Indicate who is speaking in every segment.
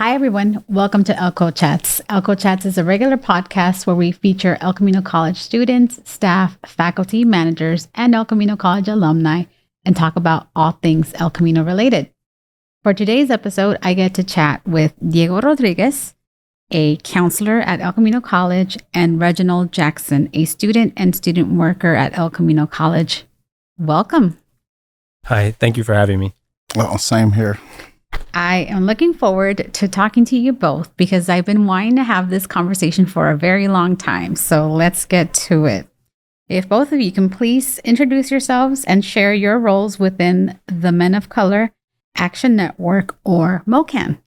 Speaker 1: Hi, everyone. Welcome to ElCo Chats. ElCo Chats is a regular podcast where we feature El Camino College students, staff, faculty, managers, and El Camino College alumni and talk about all things El Camino related. For today's episode, I get to chat with Diego Rodriguez, a counselor at El Camino College, and Reginald Jackson, a student and student worker at El Camino College. Welcome.
Speaker 2: Hi, thank you for having me.
Speaker 3: Well, same here.
Speaker 1: I am looking forward to talking to you both because I've been wanting to have this conversation for a very long time. So let's get to it. If both of you can please introduce yourselves and share your roles within the Men of Color Action Network, or MOCAN.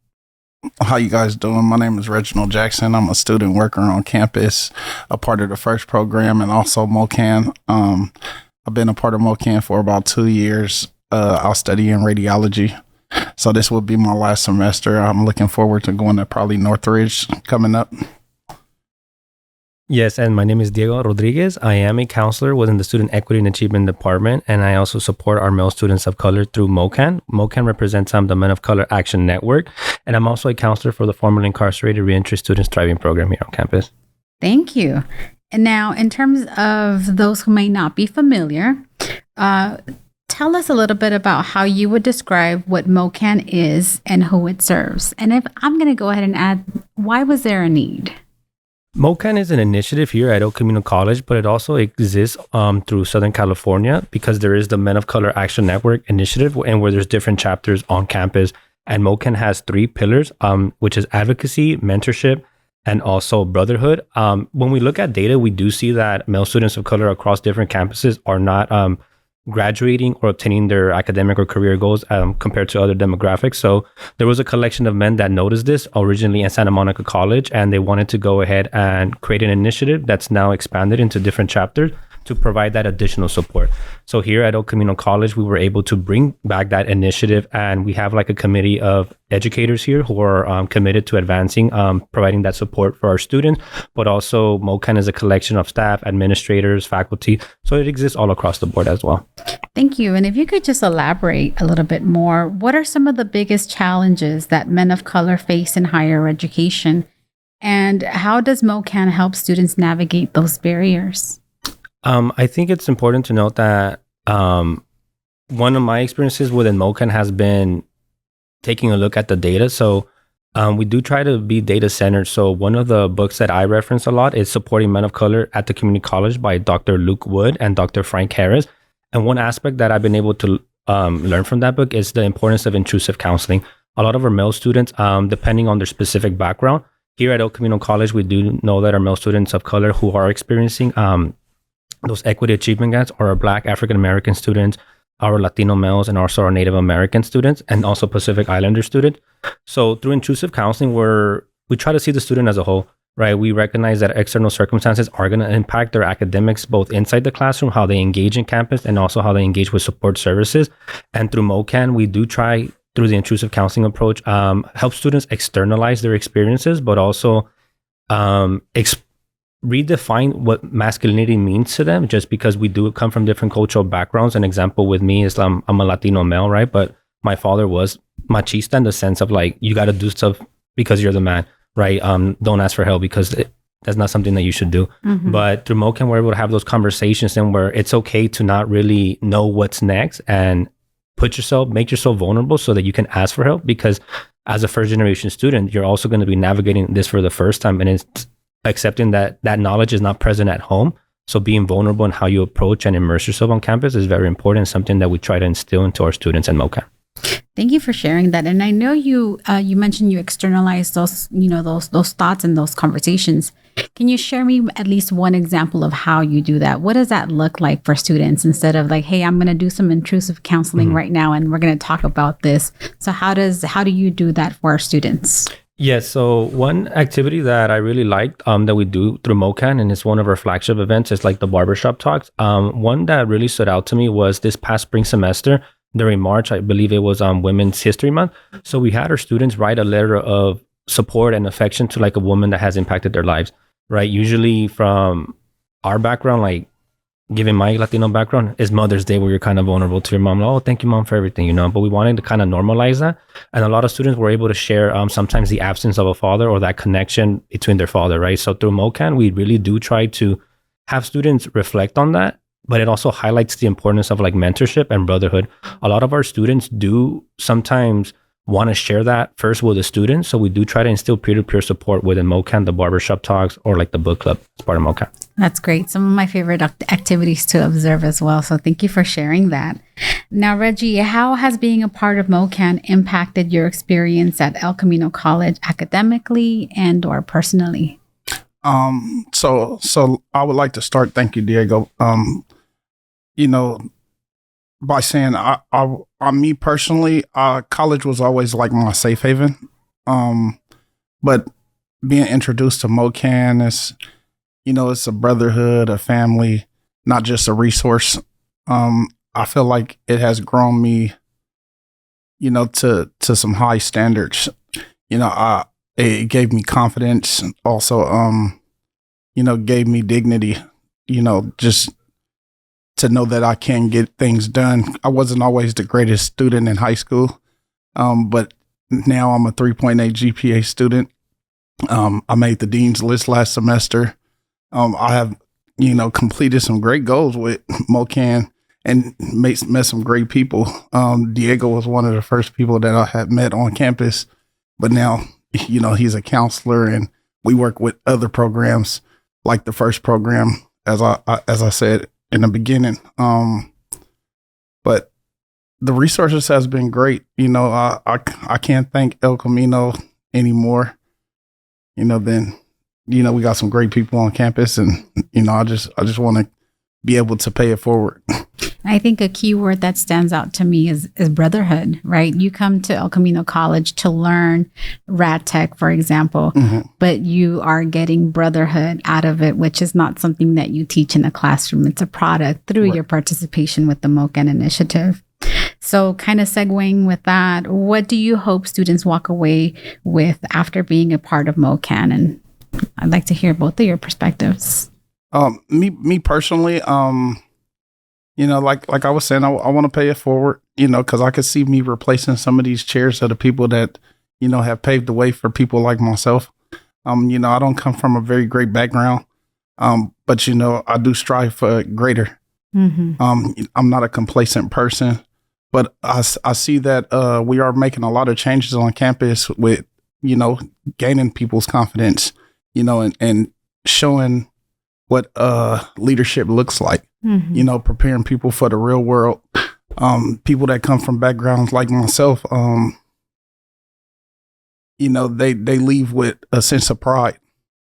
Speaker 3: How you guys doing? My name is Reginald Jackson. I'm a student worker on campus, a part of the FIRST program, and also MOCAN. I've been a part of MOCAN for about 2 years. I'll study in radiology. So this will be my last semester. I'm looking forward to going to probably Northridge coming up.
Speaker 2: Yes, and my name is Diego Rodriguez. I am a counselor within the Student Equity and Achievement Department, and I also support our male students of color through MOCAN. MOCAN represents the Men of Color Action Network, and I'm also a counselor for the formerly incarcerated reentry students thriving program here on campus.
Speaker 1: Thank you. And now, in terms of those who may not be familiar, tell us a little bit about how you would describe what MOCAN is and who it serves. And if I'm going to go ahead and add, why was there a need?
Speaker 2: MOCAN is an initiative here at El Camino College, but it also exists through Southern California because there is the Men of Color Action Network initiative, and where there's different chapters on campus. And MOCAN has 3 pillars, which is advocacy, mentorship, and also brotherhood. When we look at data, we do see that male students of color across different campuses are not graduating or obtaining their academic or career goals compared to other demographics. So there was a collection of men that noticed this originally at Santa Monica College, and they wanted to go ahead and create an initiative that's now expanded into different chapters to provide that additional support. So here at El Camino College, we were able to bring back that initiative, and we have like a committee of educators here who are committed to advancing, providing that support for our students, but also MOCAN is a collection of staff, administrators, faculty. So it exists all across the board as well.
Speaker 1: Thank you. And if you could just elaborate a little bit more, what are some of the biggest challenges that men of color face in higher education? And how does MOCAN help students navigate those barriers?
Speaker 2: I think it's important to note that one of my experiences within MOCAN has been taking a look at the data. So we do try to be data centered. So one of the books that I reference a lot is Supporting Men of Color at the Community College by Dr. Luke Wood and Dr. Frank Harris. And one aspect that I've been able to learn from that book is the importance of intrusive counseling. A lot of our male students, depending on their specific background, here at El Camino College, we do know that our male students of color who are experiencing those equity achievement gaps are our Black African American students, our Latino males, and also our Native American students, and also Pacific Islander students. So through intrusive counseling, we try to see the student as a whole, right? We recognize that external circumstances are going to impact their academics, both inside the classroom, how they engage in campus, and also how they engage with support services. And through MOCAN, we do try, through the intrusive counseling approach, help students externalize their experiences, but also redefine what masculinity means to them, just because we do come from different cultural backgrounds. An example with me is I'm a Latino male, right? But my father was machista in the sense of like, you got to do stuff because you're the man, right? Don't ask for help because that's not something that you should do. Mm-hmm. But through MOCAN, we're able to have those conversations and where it's okay to not really know what's next and make yourself vulnerable so that you can ask for help. Because as a first generation student, you're also going to be navigating this for the first time, and it's accepting that knowledge is not present at home. So being vulnerable in how you approach and immerse yourself on campus is very important, something that we try to instill into our students in MOCAN.
Speaker 1: Thank you for sharing that. And I know you mentioned you externalize those, those thoughts and those conversations. Can you share me at least one example of how you do that? What does that look like for students instead of like, hey, I'm going to do some intrusive counseling right now and we're going to talk about this. So how do you do that for our students?
Speaker 2: Yes. So one activity that I really liked that we do through MOCAN, and it's one of our flagship events, is like the barbershop talks. One that really stood out to me was this past spring semester during March. I believe it was Women's History Month. So we had our students write a letter of support and affection to like a woman that has impacted their lives, right? Usually from our background, like given my Latino background, is Mother's Day, where you're kind of vulnerable to your mom. Oh, thank you, Mom, for everything, you know. But we wanted to kind of normalize that. And a lot of students were able to share sometimes the absence of a father or that connection between their father, right? So through MOCAN, we really do try to have students reflect on that. But it also highlights the importance of like mentorship and brotherhood. A lot of our students do sometimes want to share that first with the students. So we do try to instill peer-to-peer support within MOCAN, the barbershop talks, or like the book club as part of MOCAN.
Speaker 1: That's great. Some of my favorite activities to observe as well. So thank you for sharing that. Now, Reggie, how has being a part of MOCAN impacted your experience at El Camino College academically and or personally?
Speaker 3: So I would like to start. Thank you, Diego. You know, by saying me personally, college was always like my safe haven. But being introduced to MOCAN is, you know, it's a brotherhood, a family, not just a resource. I feel like it has grown me, you know, to some high standards. You know, it gave me confidence. Also, you know, gave me dignity. You know, just to know that I can get things done. I wasn't always the greatest student in high school, but now I'm a 3.8 GPA student. I made the dean's list last semester. I have, you know, completed some great goals with MOCAN and met some great people. Diego was one of the first people that I had met on campus, but now, you know, he's a counselor and we work with other programs like the first program, as I said in the beginning. But the resources has been great. You know, I can't thank El Camino anymore. You know, then, you know, we got some great people on campus and, you know, I just want to be able to pay it forward.
Speaker 1: I think a key word that stands out to me is brotherhood, right? You come to El Camino College to learn rad tech, for example, but you are getting brotherhood out of it, which is not something that you teach in a classroom. It's a product through your participation with the MOCAN initiative. So kind of segueing with that, what do you hope students walk away with after being a part of MOCAN? And I'd like to hear both of your perspectives.
Speaker 3: Me personally, you know, like I was saying, I want to pay it forward, you know, because I could see me replacing some of these chairs of the people that, you know, have paved the way for people like myself. You know, I don't come from a very great background, but, you know, I do strive for greater. I'm not a complacent person, but I see that we are making a lot of changes on campus with, you know, gaining people's confidence, you know, and showing what leadership looks like. You know, preparing people for the real world. People that come from backgrounds like myself, you know, they leave with a sense of pride.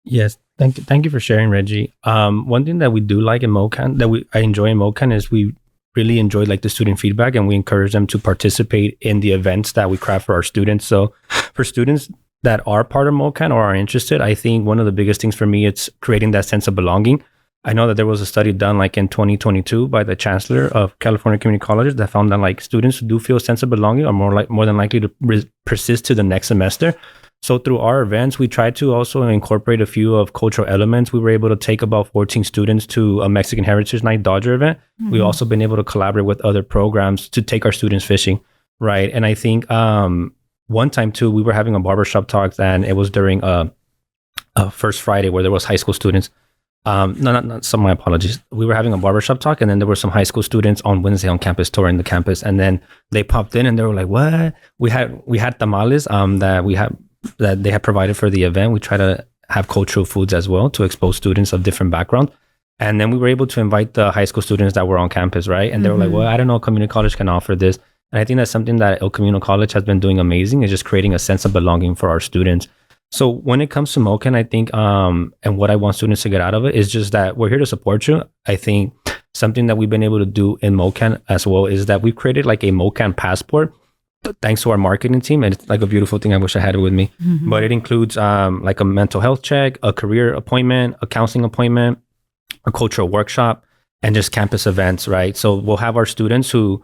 Speaker 2: Yes. Thank you for sharing, Reggie. One thing that we do like in MOCAN, I enjoy in MOCAN, is we really enjoy like the student feedback, and we encourage them to participate in the events that we craft for our students. So for students that are part of MOCAN or are interested, I think one of the biggest things for me, it's creating that sense of belonging. I know that there was a study done like in 2022 by the chancellor of California Community Colleges that found that like students who do feel a sense of belonging are more than likely to persist to the next semester. So through our events, we try to also incorporate a few of cultural elements. We were able to take about 14 students to a Mexican Heritage Night Dodger event. We've also been able to collaborate with other programs to take our students fishing, right? And I think one time too, we were having a barbershop talk, and it was during a First Friday where there was high school students. My apologies. We were having a barbershop talk, and then there were some high school students on Wednesday on campus touring the campus, and then they popped in and they were like, "What? We had tamales that they had provided for the event. We try to have cultural foods as well to expose students of different backgrounds." And then we were able to invite the high school students that were on campus, right? And they were like, "Well, I don't know, community college can offer this." And I think that's something that El Camino College has been doing amazing, is just creating a sense of belonging for our students. So when it comes to MOCAN, I think, and what I want students to get out of it is just that we're here to support you. I think something that we've been able to do in MOCAN as well is that we've created like a MOCAN passport, thanks to our marketing team. And it's like a beautiful thing. I wish I had it with me. But it includes like a mental health check, a career appointment, a counseling appointment, a cultural workshop, and just campus events, right? So we'll have our students who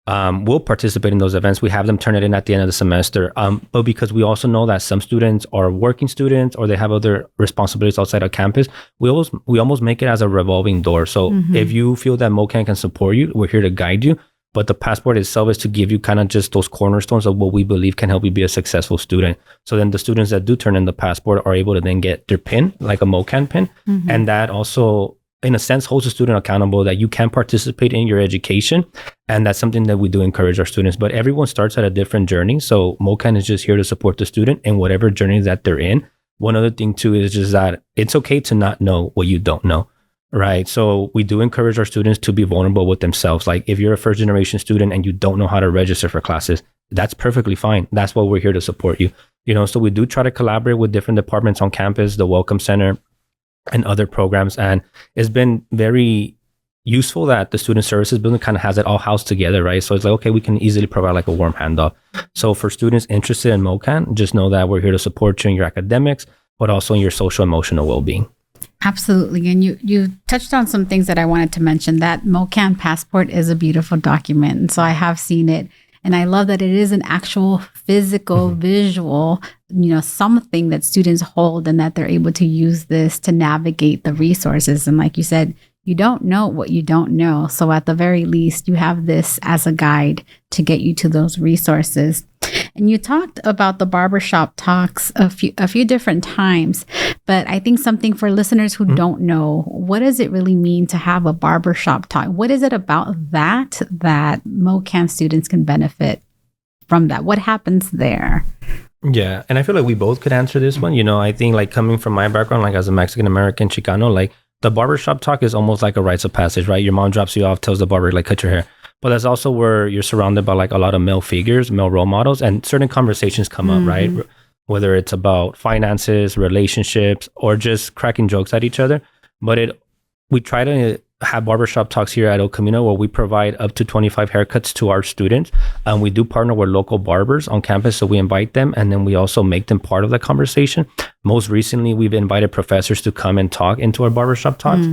Speaker 2: will participate in those events. We have them turn it in at the end of the semester. But because we also know that some students are working students or they have other responsibilities outside of campus, we almost make it as a revolving door. So if you feel that MOCAN can support you, we're here to guide you. But the passport itself is to give you kind of just those cornerstones of what we believe can help you be a successful student. So then the students that do turn in the passport are able to then get their pin, like a MOCAN pin. And that also, in a sense, holds the student accountable that you can participate in your education. And that's something that we do encourage our students. But everyone starts at a different journey. So MOCAN is just here to support the student in whatever journey that they're in. One other thing too is just that it's okay to not know what you don't know, right? So we do encourage our students to be vulnerable with themselves. Like if you're a first generation student and you don't know how to register for classes, that's perfectly fine. That's why we're here to support you. So we do try to collaborate with different departments on campus, the Welcome Center, and other programs. And it's been very useful that the student services building kind of has it all housed together, right? So it's like, okay, we can easily provide like a warm handoff. So for students interested in MOCAN, just know that we're here to support you in your academics, but also in your social emotional well-being.
Speaker 1: Absolutely. And you touched on some things that I wanted to mention. That MOCAN passport is a beautiful document. And so I have seen it. And I love that it is an actual physical, visual, something that students hold and that they're able to use this to navigate the resources. And like you said, you don't know what you don't know. So at the very least, you have this as a guide to get you to those resources. And you talked about the barbershop talks a few different times, but I think something for listeners who don't know, what does it really mean to have a barbershop talk? What is it about that MOCAN students can benefit from that? What happens there?
Speaker 2: Yeah. And I feel like we both could answer this one. I think like coming from my background, like as a Mexican American Chicano, like the barbershop talk is almost like a rites of passage, right? Your mom drops you off, tells the barber, like, cut your hair. But that's also where you're surrounded by like a lot of male figures, male role models, and certain conversations come up, right? Whether it's about finances, relationships, or just cracking jokes at each other. But we try to have barbershop talks here at El Camino where we provide up to 25 haircuts to our students. And we do partner with local barbers on campus. So we invite them and then we also make them part of the conversation. Most recently, we've invited professors to come and talk into our barbershop talks.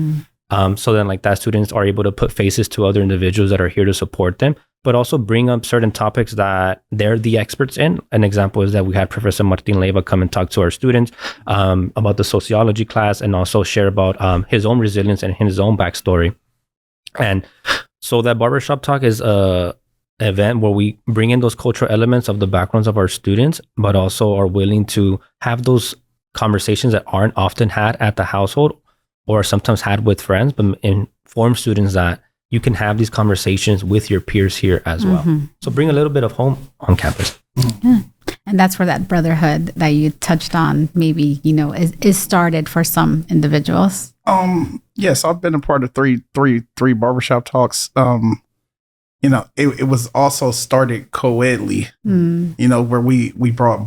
Speaker 2: So then like that students are able to put faces to other individuals that are here to support them, but also bring up certain topics that they're the experts in. An example is that we had Professor Martin Leiva come and talk to our students about the sociology class and also share about his own resilience and his own backstory. And so that barbershop talk is a event where we bring in those cultural elements of the backgrounds of our students, but also are willing to have those conversations that aren't often had at the household or sometimes had with friends, but inform students that you can have these conversations with your peers here as well. So bring a little bit of home on campus.
Speaker 1: Yeah. And that's where that brotherhood that you touched on maybe, is started for some individuals.
Speaker 3: Yes, I've been a part of three barbershop talks. It was also started co-edly, where we brought,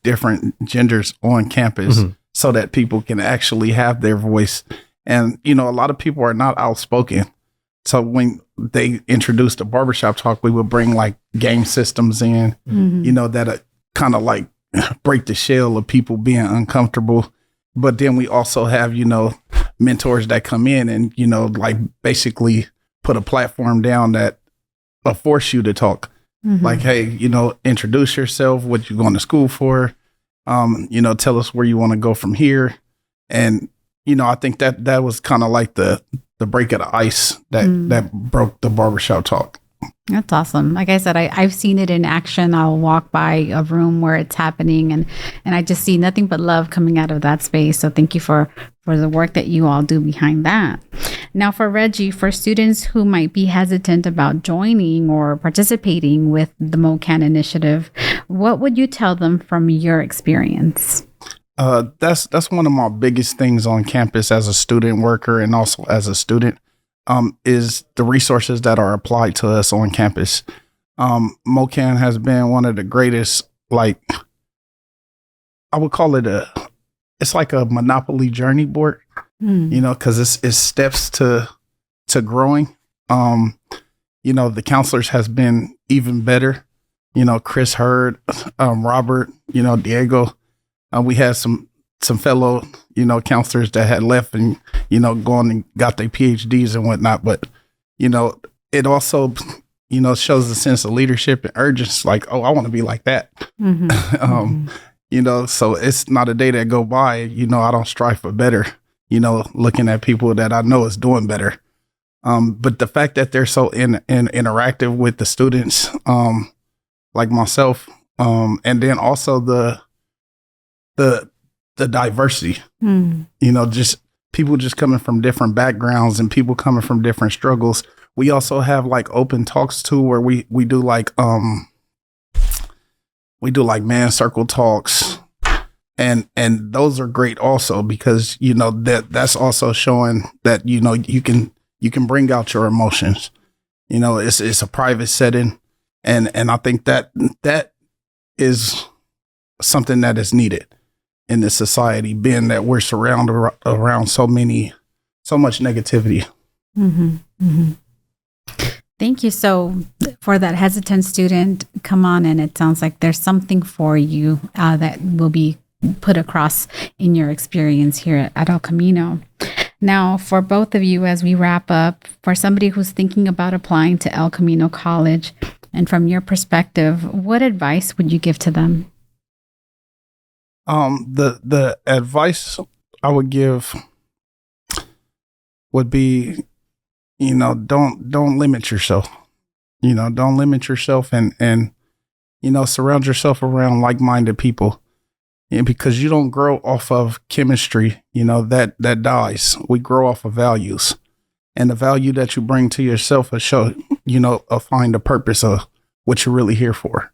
Speaker 3: different genders on campus so that people can actually have their voice. And, a lot of people are not outspoken. So when they introduced the barbershop talk, we would bring like game systems in, that kind of like break the shell of people being uncomfortable. But then we also have, mentors that come in and, like basically put a platform down that force you to talk. Like, hey, introduce yourself, what you're going to school for, tell us where you want to go from here. And, I think that was kind of like the break of the ice that broke the barbershop talk.
Speaker 1: That's awesome. Like I said, I've seen it in action. I'll walk by a room where it's happening and I just see nothing but love coming out of that space. So thank you for the work that you all do behind that. Now for Reggie, for students who might be hesitant about joining or participating with the MOCAN initiative, what would you tell them from your experience?
Speaker 3: That's one of my biggest things on campus as a student worker and also as a student. Is the resources that are applied to us on campus. MOCAN has been one of the greatest, like, I would call it it's like a Monopoly journey board, because it's steps to growing. The counselors has been even better. Chris Hurd, Robert, Diego. We had some fellow, counselors that had left and, gone and got their PhDs and whatnot. But, it also, it shows a sense of leadership and urgency. Like, oh, I want to be like that. So it's not a day that go by, I don't strive for better, looking at people that I know is doing better. But the fact that they're so interactive with the students, like myself, and then also the diversity, just people just coming from different backgrounds and people coming from different struggles. We also have like open talks too, where we do like man circle talks, and those are great also because that's also showing that you can bring out your emotions. It's a private setting, and I think that is something that is needed in this society, being that we're surrounded around so much negativity.
Speaker 1: Thank you. So for that hesitant student, come on in. It sounds like there's something for you that will be put across in your experience here at El Camino. Now, for both of you, as we wrap up, for somebody who's thinking about applying to El Camino College, and from your perspective, what advice would you give to them?
Speaker 3: The advice I would give would be, don't limit yourself. Don't limit yourself and surround yourself around like-minded people. And because you don't grow off of chemistry, that dies. We grow off of values. And the value that you bring to yourself will show, find the purpose of what you're really here for.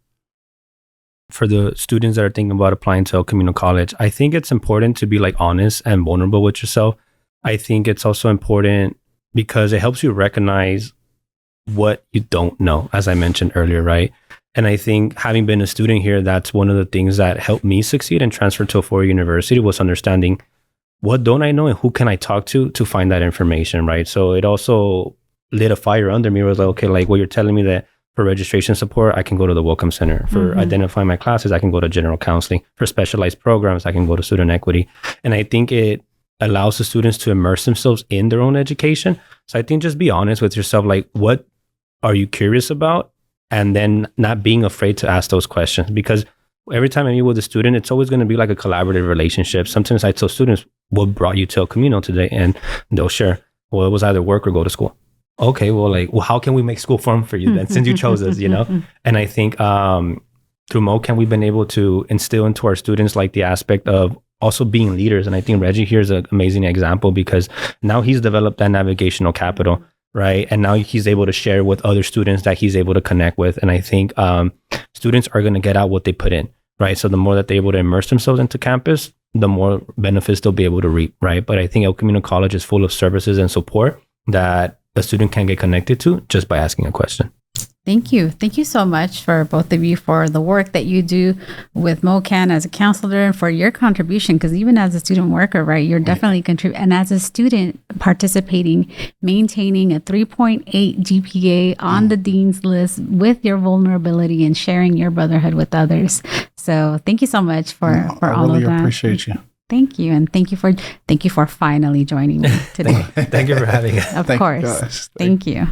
Speaker 2: For the students that are thinking about applying to El Camino College, I think it's important to be like honest and vulnerable with yourself. I think it's also important because it helps you recognize what you don't know, as I mentioned earlier, right? And I think having been a student here, that's one of the things that helped me succeed and transfer to a four-year university was understanding what don't I know and who can I talk to find that information, right? So it also lit a fire under me. It was like, okay, like what you're telling me that for registration support, I can go to the Welcome Center. For identifying my classes, I can go to general counseling. For specialized programs, I can go to student equity. And I think it allows the students to immerse themselves in their own education. So I think just be honest with yourself, like what are you curious about? And then not being afraid to ask those questions, because every time I meet with a student, it's always going to be like a collaborative relationship. Sometimes I tell students, what brought you to El Camino today? And they'll share, well, it was either work or go to school. Okay, well, how can we make school fun for you then, since you chose us, And I think through MOCAN, we've been able to instill into our students like the aspect of also being leaders. And I think Reggie here is an amazing example because now he's developed that navigational capital, right? And now he's able to share with other students that he's able to connect with. And I think students are going to get out what they put in, right? So the more that they're able to immerse themselves into campus, the more benefits they'll be able to reap, right? But I think El Camino College is full of services and support that a student can get connected to just by asking a question.
Speaker 1: Thank you. Thank you so much for both of you for the work that you do with MOCAN as a counselor and for your contribution, because even as a student worker, right, you're definitely contributing. And as a student participating, maintaining a 3.8 GPA on the Dean's List with your vulnerability and sharing your brotherhood with others. So thank you so much for all of that.
Speaker 3: I really appreciate you.
Speaker 1: Thank you. And thank you for finally joining me today.
Speaker 2: Thank you for having us.
Speaker 1: Of course. Thank you.